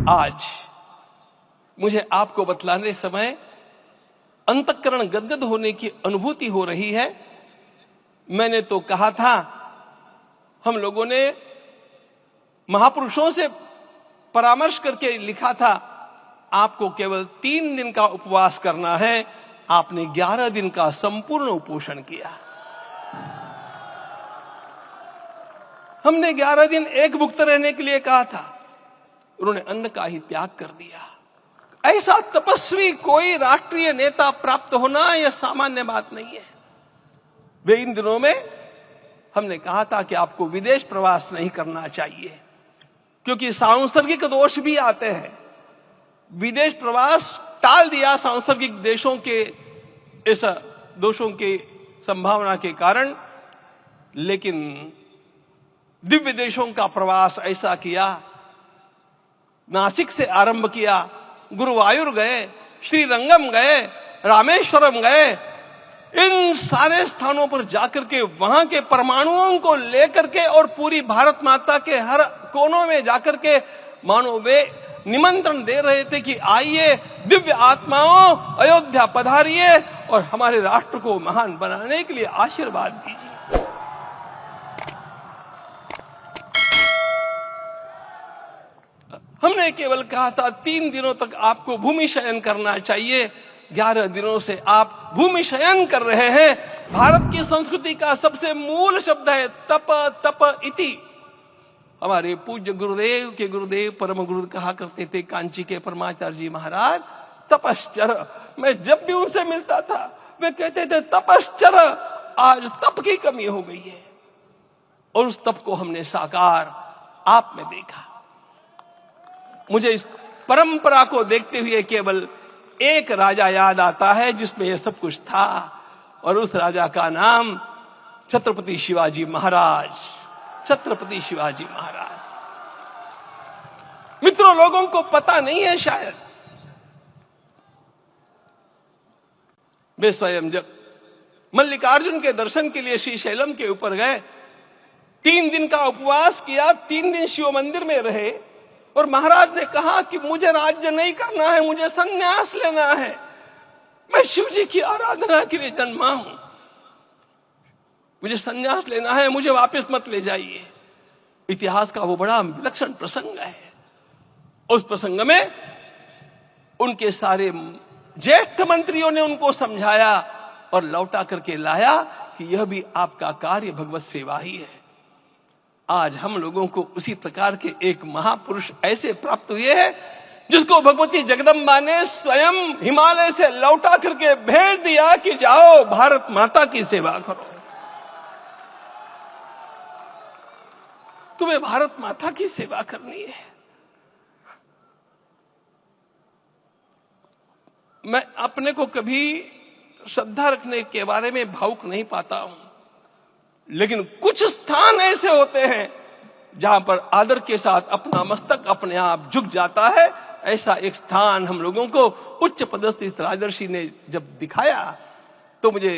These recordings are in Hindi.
आज मुझे आपको बतलाने समय अंतःकरण गदगद होने की अनुभूति हो रही है। मैंने तो कहा था, हम लोगों ने महापुरुषों से परामर्श करके लिखा था, आपको केवल 3 दिन का उपवास करना है। आपने 11 दिन का संपूर्ण उपोषण किया। हमने 11 दिन एक भुक्त रहने के लिए कहा था, उन्होंने अन्न का ही त्याग कर दिया। ऐसा तपस्वी कोई राष्ट्रीय नेता प्राप्त होना यह सामान्य बात नहीं है। वे इन दिनों में हमने कहा था कि आपको विदेश प्रवास नहीं करना चाहिए, क्योंकि सांसर्गिक दोष भी आते हैं। विदेश प्रवास टाल दिया सांसर्गिक देशों के इस दोषों की संभावना के कारण, लेकिन दिव्य देशों का प्रवास ऐसा किया। नासिक से आरंभ किया, गुरुवायूर गए, श्रीरंगम गए, रामेश्वरम गए। इन सारे स्थानों पर जाकर के वहां के परमाणुओं को लेकर के और पूरी भारत माता के हर कोनों में जाकर के मानो वे निमंत्रण दे रहे थे कि आइए दिव्य आत्माओं, अयोध्या पधारिए और हमारे राष्ट्र को महान बनाने के लिए आशीर्वाद दीजिए। हमने केवल कहा था 3 दिनों तक आपको भूमि शयन करना चाहिए। 11 दिनों से आप भूमि शयन कर रहे हैं। भारत की संस्कृति का सबसे मूल शब्द है तप तप इति। हमारे पूज्य गुरुदेव के गुरुदेव परम गुरु कहा करते थे, कांची के परमाचार्य जी महाराज, तपश्चर। मैं जब भी उनसे मिलता था वे कहते थे तपश्चर। आज तप की कमी हो गई है और उस तप को हमने साकार आप में देखा। मुझे इस परंपरा को देखते हुए केवल एक राजा याद आता है जिसमें यह सब कुछ था, और उस राजा का नाम छत्रपति शिवाजी महाराज। छत्रपति शिवाजी महाराज। मित्रों, लोगों को पता नहीं है शायद। वे स्वयं जब मल्लिकार्जुन के दर्शन के लिए श्रीशैलम के ऊपर गए, 3 दिन का उपवास किया, 3 दिन शिव मंदिर में रहे, और महाराज ने कहा कि मुझे राज्य नहीं करना है, मुझे संन्यास लेना है। मैं शिव जी की आराधना के लिए जन्मा हूं, मुझे संन्यास लेना है, मुझे वापस मत ले जाइए। इतिहास का वो बड़ा विलक्षण प्रसंग है। उस प्रसंग में उनके सारे ज्येष्ठ मंत्रियों ने उनको समझाया और लौटा करके लाया कि यह भी आपका कार्य भगवत सेवा ही है। आज हम लोगों को उसी प्रकार के एक महापुरुष ऐसे प्राप्त हुए हैं जिसको भगवती जगदम्बा ने स्वयं हिमालय से लौटा करके भेज दिया कि जाओ भारत माता की सेवा करो। तुम्हें भारत माता की सेवा करनी है। मैं अपने को कभी श्रद्धा रखने के बारे में भावुक नहीं पाता हूं, लेकिन कुछ स्थान ऐसे होते हैं जहां पर आदर के साथ अपना मस्तक अपने आप झुक जाता है। ऐसा एक स्थान हम लोगों को उच्च पदस्थ इस राजर्षि ने जब दिखाया तो मुझे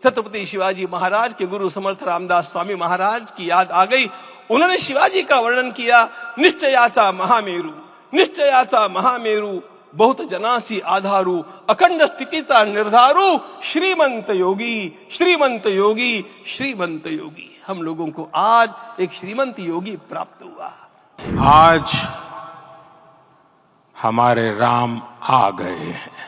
छत्रपति शिवाजी महाराज के गुरु समर्थ रामदास स्वामी महाराज की याद आ गई। उन्होंने शिवाजी का वर्णन किया, निश्चयाचा महामेरु, निश्चयाचा महामेरु, बहुत जनासी आधारू, अखंड स्थितिता निर्धारू, श्रीमंत योगी, श्रीमंत योगी, श्रीमंत योगी। हम लोगों को आज एक श्रीमंत योगी प्राप्त हुआ। आज हमारे राम आ गए हैं।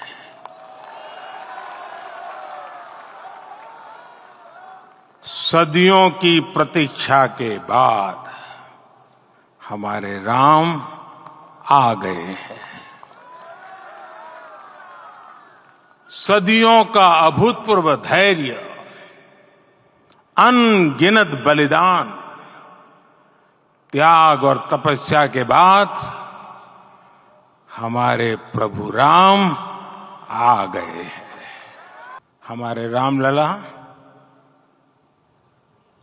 सदियों की प्रतीक्षा के बाद हमारे राम आ गए हैं। सदियों का अभूतपूर्व धैर्य, अनगिनत बलिदान, त्याग और तपस्या के बाद हमारे प्रभु राम आ गए हैं। हमारे रामलला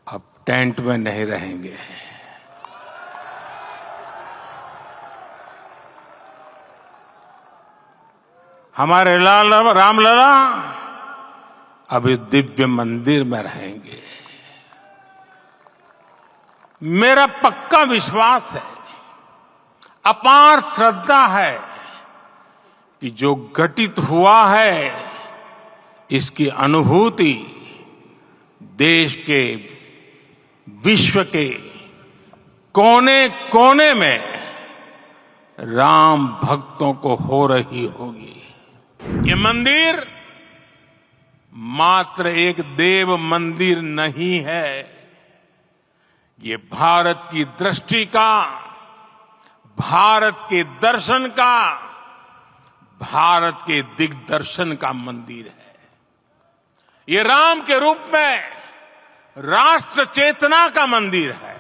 अब टेंट में नहीं रहेंगे। हमारे रामलला अब इस दिव्य मंदिर में रहेंगे। मेरा पक्का विश्वास है अपार श्रद्धा है कि जो घटित हुआ है इसकी अनुभूति देश के, विश्व के कोने कोने में राम भक्तों को हो रही होगी। ये मंदिर मात्र एक देव मंदिर नहीं है, ये भारत की दृष्टि का, भारत के दर्शन का, भारत के दिग्दर्शन का मंदिर है। ये राम के रूप में राष्ट्र चेतना का मंदिर है।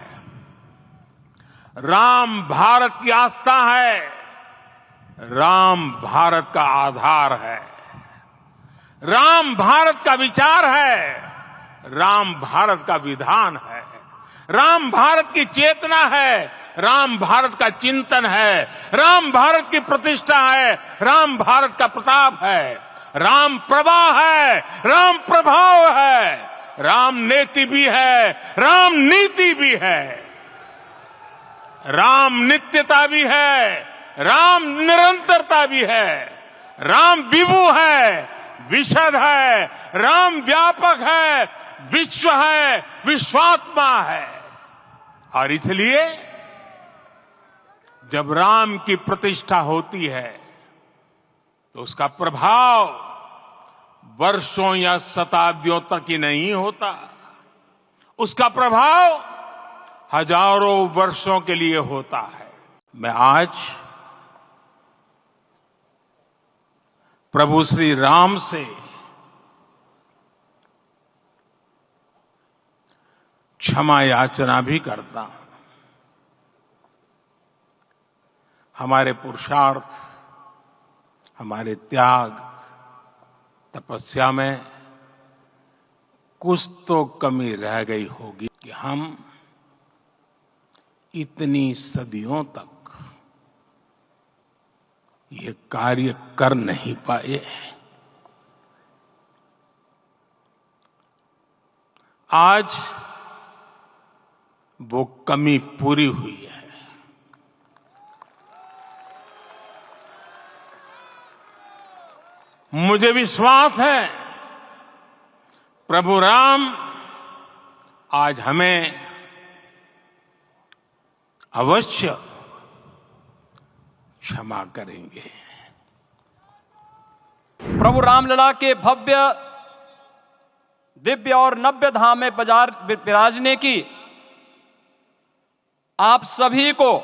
राम भारत की आस्था है, राम भारत का आधार है, राम भारत का विचार है, राम भारत का विधान है, राम भारत की चेतना है, राम भारत का चिंतन है, राम भारत की प्रतिष्ठा है, राम भारत का प्रताप है, राम प्रवाह है, राम प्रभाव है, राम नेति भी है, राम नीति भी है, राम नित्यता भी है, राम निरंतरता भी है, राम विभु है, विशद है, राम व्यापक है, विश्व है, विश्वात्मा है। और इसलिए जब राम की प्रतिष्ठा होती है तो उसका प्रभाव वर्षों या शताब्दियों तक ही नहीं होता, उसका प्रभाव हजारों वर्षों के लिए होता है। मैं आज प्रभु श्री राम से क्षमा याचना भी करता हूं। हमारे पुरुषार्थ, हमारे त्याग, तपस्या में कुछ तो कमी रह गई होगी कि हम इतनी सदियों तक ये कार्य कर नहीं पाए। आज वो कमी पूरी हुई है। मुझे विश्वास है प्रभु राम आज हमें अवश्य क्षमा करेंगे। प्रभु रामलला के भव्य, दिव्य और नव्य धाम में विराजने की आप सभी को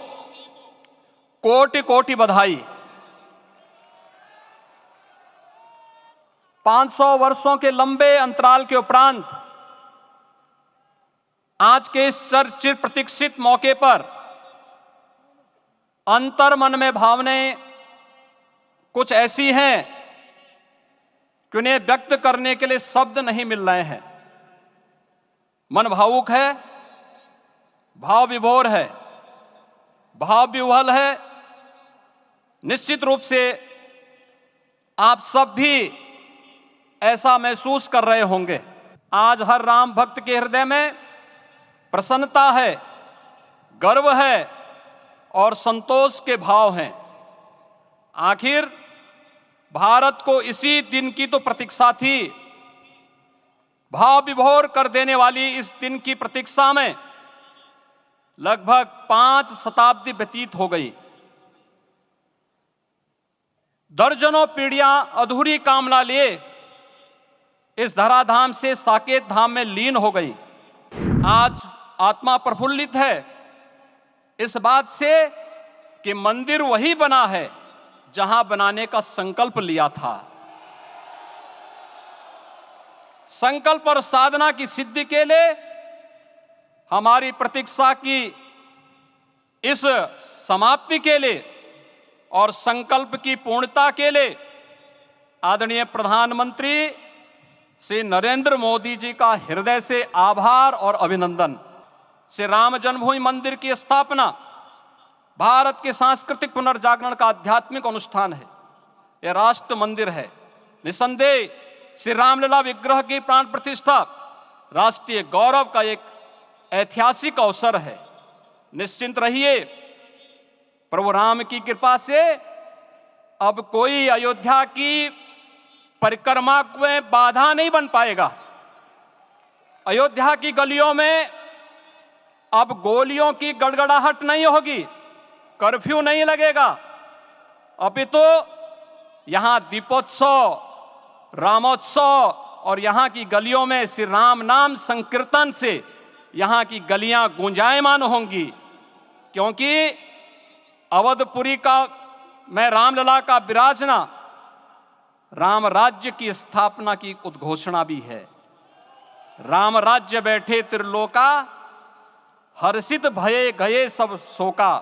कोटि कोटि बधाई। 500 वर्षों के लंबे अंतराल के उपरांत आज के इस चिर प्रतीक्षित मौके पर अंतर मन में भावनाएं कुछ ऐसी हैं कि उन्हें व्यक्त करने के लिए शब्द नहीं मिल रहे हैं। मन भावुक है, भाव विभोर है, भाव विह्वल है। निश्चित रूप से आप सब भी ऐसा महसूस कर रहे होंगे। आज हर राम भक्त के हृदय में प्रसन्नता है, गर्व है और संतोष के भाव हैं। आखिर भारत को इसी दिन की तो प्रतीक्षा थी। भाव विभोर कर देने वाली इस दिन की प्रतीक्षा में लगभग 5 शताब्दी व्यतीत हो गई। दर्जनों पीढ़ियां अधूरी कामना लिए इस धराधाम से साकेत धाम में लीन हो गई। आज आत्मा प्रफुल्लित है इस बात से कि मंदिर वही बना है जहां बनाने का संकल्प लिया था। संकल्प और साधना की सिद्धि के लिए हमारी प्रतीक्षा की इस समाप्ति के लिए और संकल्प की पूर्णता के लिए आदरणीय प्रधानमंत्री श्री नरेंद्र मोदी जी का हृदय से आभार और अभिनंदन। श्री राम जन्मभूमि मंदिर की स्थापना भारत के सांस्कृतिक पुनर्जागरण का आध्यात्मिक अनुष्ठान है। यह राष्ट्र मंदिर है। निसंदेह श्री रामलला विग्रह की प्राण प्रतिष्ठा राष्ट्रीय गौरव का एक ऐतिहासिक अवसर है। निश्चिंत रहिए, प्रभु राम की कृपा से अब कोई अयोध्या की परिक्रमा में बाधा नहीं बन पाएगा। अयोध्या की गलियों में अब गोलियों की गड़गड़ाहट नहीं होगी, कर्फ्यू नहीं लगेगा। अपितु यहां दीपोत्सव, रामोत्सव और यहां की गलियों में श्री राम नाम संकीर्तन से यहां की गलियां गूंजायमान होंगी, क्योंकि अवधपुरी का में रामलला का विराजना राम राज्य की स्थापना की उद्घोषणा भी है। राम राज्य बैठे त्रिलोका, हर्षित भये गए सब शोका।